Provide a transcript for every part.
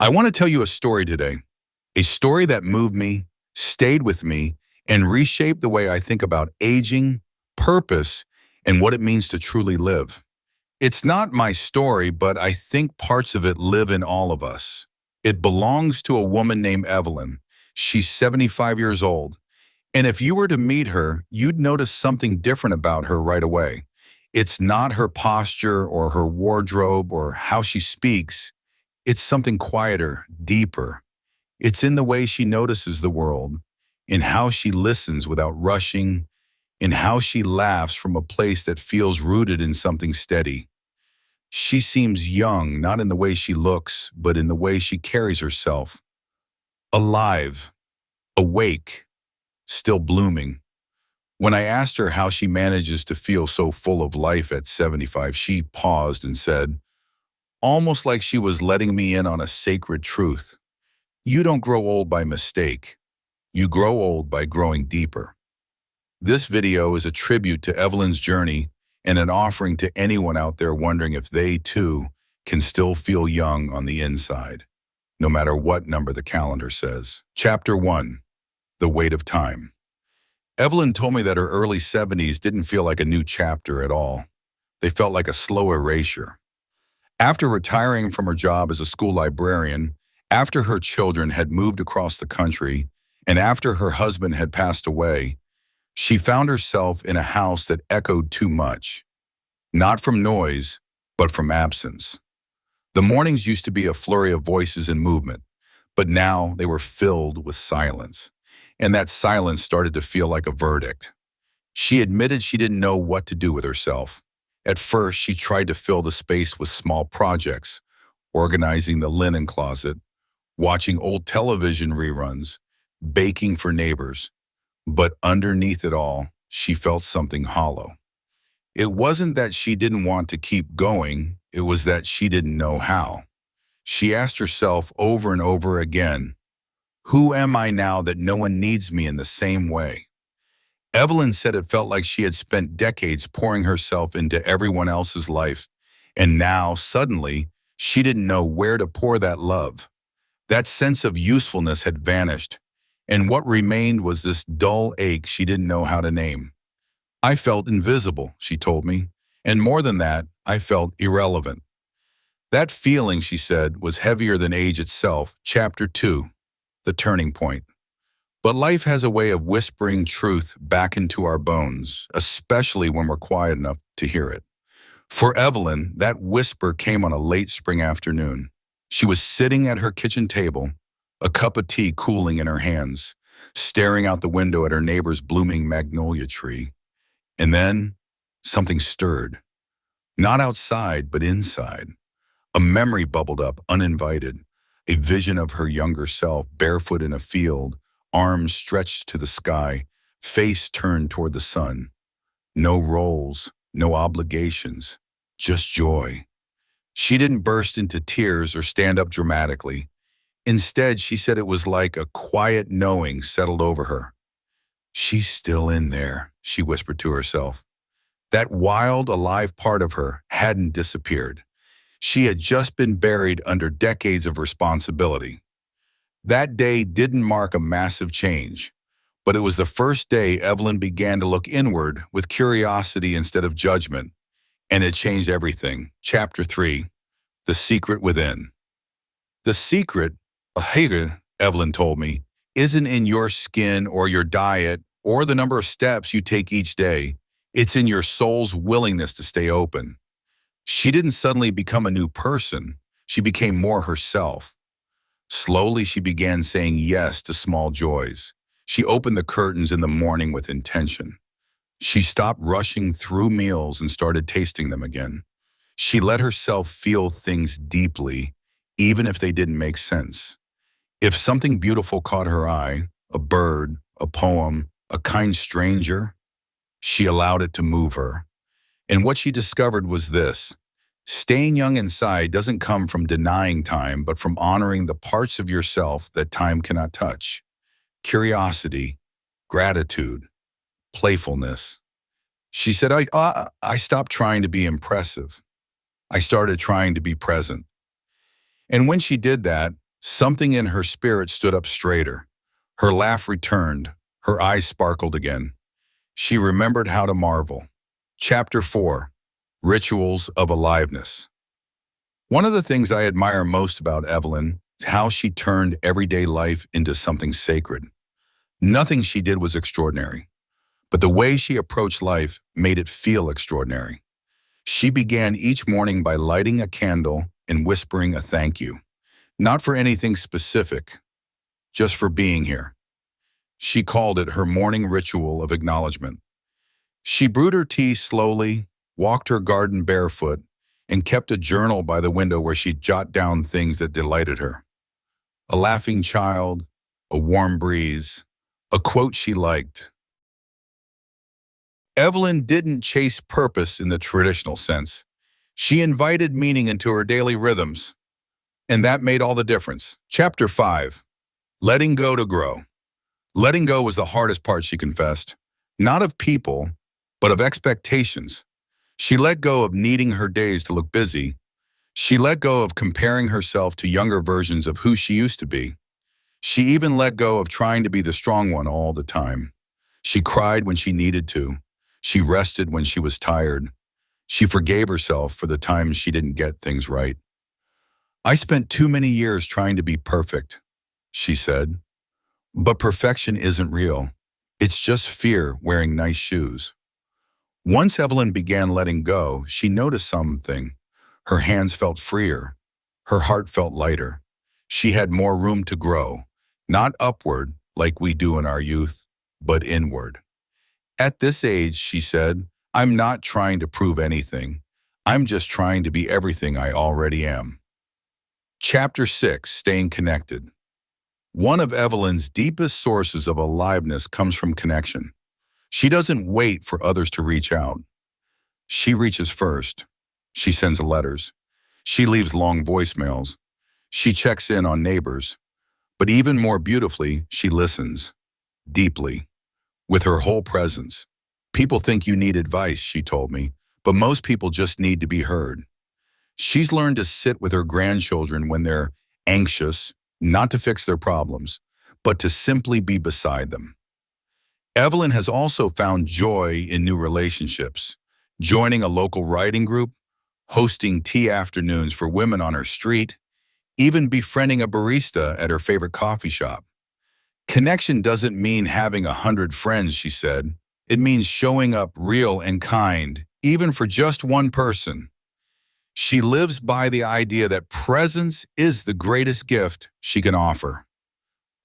I want to tell you a story today, a story that moved me, stayed with me, and reshaped the way I think about aging, purpose, and what it means to truly live. It's not my story, but I think parts of it live in all of us. It belongs to a woman named Evelyn. She's 75 years old. And if you were to meet her, you'd notice something different about her right away. It's not her posture or her wardrobe or how she speaks. It's something quieter, deeper. It's in the way she notices the world, in how she listens without rushing, in how she laughs from a place that feels rooted in something steady. She seems young, not in the way she looks, but in the way she carries herself. Alive, awake, still blooming. When I asked her how she manages to feel so full of life at 75, she paused and said, almost like she was letting me in on a sacred truth. You don't grow old by mistake. You grow old by growing deeper. This video is a tribute to Evelyn's journey and an offering to anyone out there wondering if they, too, can still feel young on the inside, no matter what number the calendar says. Chapter 1. The Weight of Time. Evelyn told me that her early 70s didn't feel like a new chapter at all. They felt like a slow erasure. After retiring from her job as a school librarian, after her children had moved across the country, and after her husband had passed away, she found herself in a house that echoed too much. Not from noise, but from absence. The mornings used to be a flurry of voices and movement, but now they were filled with silence. And that silence started to feel like a verdict. She admitted she didn't know what to do with herself. At first, she tried to fill the space with small projects, organizing the linen closet, watching old television reruns, baking for neighbors. But underneath it all, she felt something hollow. It wasn't that she didn't want to keep going, it was that she didn't know how. She asked herself over and over again, who am I now that no one needs me in the same way? Evelyn said it felt like she had spent decades pouring herself into everyone else's life, and now, suddenly, she didn't know where to pour that love. That sense of usefulness had vanished, and what remained was this dull ache she didn't know how to name. I felt invisible, she told me, and more than that, I felt irrelevant. That feeling, she said, was heavier than age itself. Chapter 2. The Turning Point. But life has a way of whispering truth back into our bones, especially when we're quiet enough to hear it. For Evelyn, that whisper came on a late spring afternoon. She was sitting at her kitchen table, a cup of tea cooling in her hands, staring out the window at her neighbor's blooming magnolia tree. And then something stirred. Not outside, but inside. A memory bubbled up, uninvited. A vision of her younger self, barefoot in a field, arms stretched to the sky, face turned toward the sun. No roles, no obligations, just joy. She didn't burst into tears or stand up dramatically. Instead, she said it was like a quiet knowing settled over her. She's still in there, she whispered to herself. That wild, alive part of her hadn't disappeared. She had just been buried under decades of responsibility. That day didn't mark a massive change, but it was the first day Evelyn began to look inward with curiosity instead of judgment, and it changed everything. Chapter 3. The Secret Within. The secret, Evelyn told me, isn't in your skin or your diet or the number of steps you take each day. It's in your soul's willingness to stay open. She didn't suddenly become a new person. She became more herself. Slowly, she began saying yes to small joys. She opened the curtains in the morning with intention. She stopped rushing through meals and started tasting them again. She let herself feel things deeply, even if they didn't make sense. If something beautiful caught her eye, a bird, a poem, a kind stranger, she allowed it to move her. And what she discovered was this: staying young inside doesn't come from denying time, but from honoring the parts of yourself that time cannot touch. Curiosity, gratitude, playfulness. She said, I stopped trying to be impressive. I started trying to be present. And when she did that, Something in her spirit stood up straighter. Her laugh returned. Her eyes sparkled again. She remembered how to marvel. Chapter 4. Rituals of Aliveness. One of the things I admire most about Evelyn is how she turned everyday life into something sacred. Nothing she did was extraordinary, but the way she approached life made it feel extraordinary. She began each morning by lighting a candle and whispering a thank you, not for anything specific, just for being here. She called it her morning ritual of acknowledgement. She brewed her tea slowly, walked her garden barefoot, and kept a journal by the window where she'd jot down things that delighted her. A laughing child, a warm breeze, a quote she liked. Evelyn didn't chase purpose in the traditional sense. She invited meaning into her daily rhythms, and that made all the difference. Chapter 5. Letting go to grow. Letting go was the hardest part, she confessed. Not of people, but of expectations. She let go of needing her days to look busy. She let go of comparing herself to younger versions of who she used to be. She even let go of trying to be the strong one all the time. She cried when she needed to. She rested when she was tired. She forgave herself for the times she didn't get things right. I spent too many years trying to be perfect, she said. But perfection isn't real. It's just fear wearing nice shoes. Once Evelyn began letting go, she noticed something. Her hands felt freer. Her heart felt lighter. She had more room to grow, not upward like we do in our youth, but inward. At this age, she said, I'm not trying to prove anything. I'm just trying to be everything I already am. Chapter 6. Staying Connected. One of Evelyn's deepest sources of aliveness comes from connection. She doesn't wait for others to reach out. She reaches first. She sends letters. She leaves long voicemails. She checks in on neighbors. But even more beautifully, she listens. Deeply. With her whole presence. People think you need advice, she told me, but most people just need to be heard. She's learned to sit with her grandchildren when they're anxious, not to fix their problems, but to simply be beside them. Evelyn has also found joy in new relationships, joining a local writing group, hosting tea afternoons for women on her street, even befriending a barista at her favorite coffee shop. Connection doesn't mean having 100 friends, she said. It means showing up real and kind, even for just one person. She lives by the idea that presence is the greatest gift she can offer.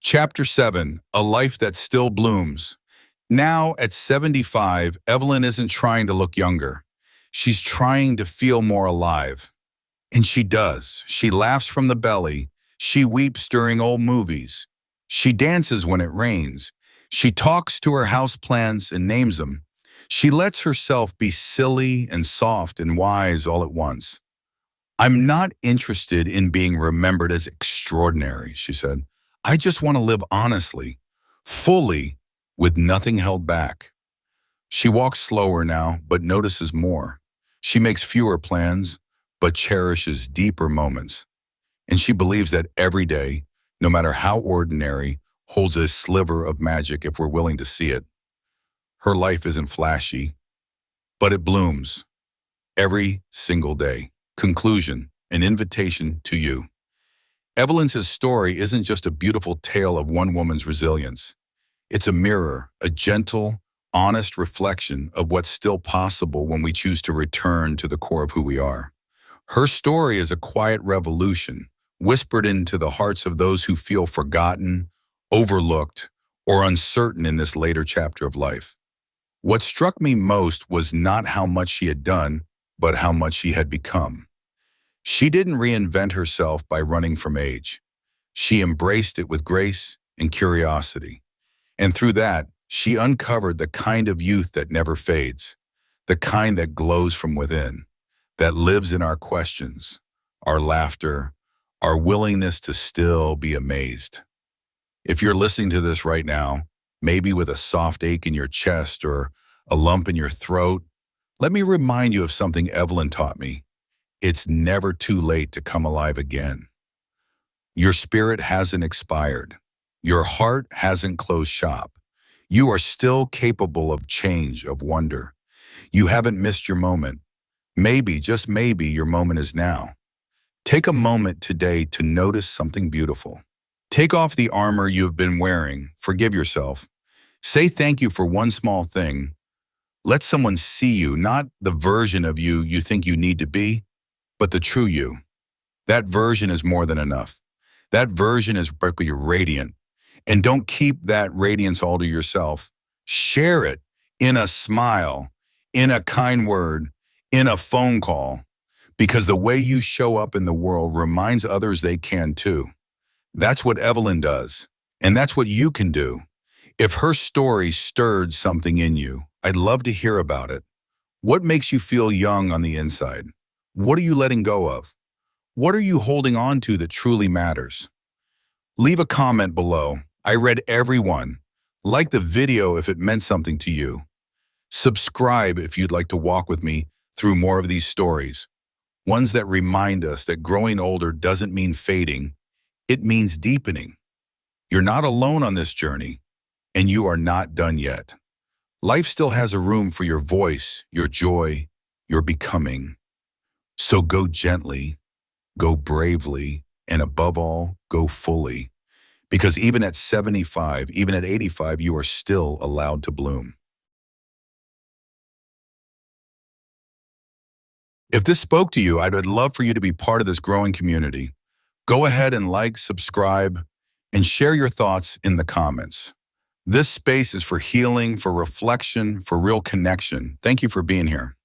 Chapter 7. A Life That Still Blooms. Now, at 75, Evelyn isn't trying to look younger. She's trying to feel more alive. And she does. She laughs from the belly. She weeps during old movies. She dances when it rains. She talks to her houseplants and names them. She lets herself be silly and soft and wise all at once. I'm not interested in being remembered as extraordinary, she said. I just want to live honestly, fully, with nothing held back. She walks slower now, but notices more. She makes fewer plans, but cherishes deeper moments. And she believes that every day, no matter how ordinary, holds a sliver of magic if we're willing to see it. Her life isn't flashy, but it blooms every single day. Conclusion, an invitation to you. Evelyn's story isn't just a beautiful tale of one woman's resilience. It's a mirror, a gentle, honest reflection of what's still possible when we choose to return to the core of who we are. Her story is a quiet revolution, whispered into the hearts of those who feel forgotten, overlooked, or uncertain in this later chapter of life. What struck me most was not how much she had done, but how much she had become. She didn't reinvent herself by running from age. She embraced it with grace and curiosity. And through that, she uncovered the kind of youth that never fades, the kind that glows from within, that lives in our questions, our laughter, our willingness to still be amazed. If you're listening to this right now, maybe with a soft ache in your chest or a lump in your throat, let me remind you of something Evelyn taught me. It's never too late to come alive again. Your spirit hasn't expired. Your heart hasn't closed shop. You are still capable of change, of wonder. You haven't missed your moment. Maybe, just maybe, your moment is now. Take a moment today to notice something beautiful. Take off the armor you have been wearing. Forgive yourself. Say thank you for one small thing. Let someone see you, not the version of you you think you need to be, but the true you. That version is more than enough. That version is perfectly radiant. And don't keep that radiance all to yourself. Share it in a smile, in a kind word, in a phone call, because the way you show up in the world reminds others they can too. That's what Evelyn does, and that's what you can do. If her story stirred something in you, I'd love to hear about it. What makes you feel young on the inside? What are you letting go of? What are you holding on to that truly matters? Leave a comment below. I read every one. Like the video if it meant something to you. Subscribe if you'd like to walk with me through more of these stories. Ones that remind us that growing older doesn't mean fading. It means deepening. You're not alone on this journey, and you are not done yet. Life still has a room for your voice, your joy, your becoming. So go gently, go bravely, and above all, go fully. Because even at 75, even at 85, you are still allowed to bloom. If this spoke to you, I'd love for you to be part of this growing community. Go ahead and like, subscribe, and share your thoughts in the comments. This space is for healing, for reflection, for real connection. Thank you for being here.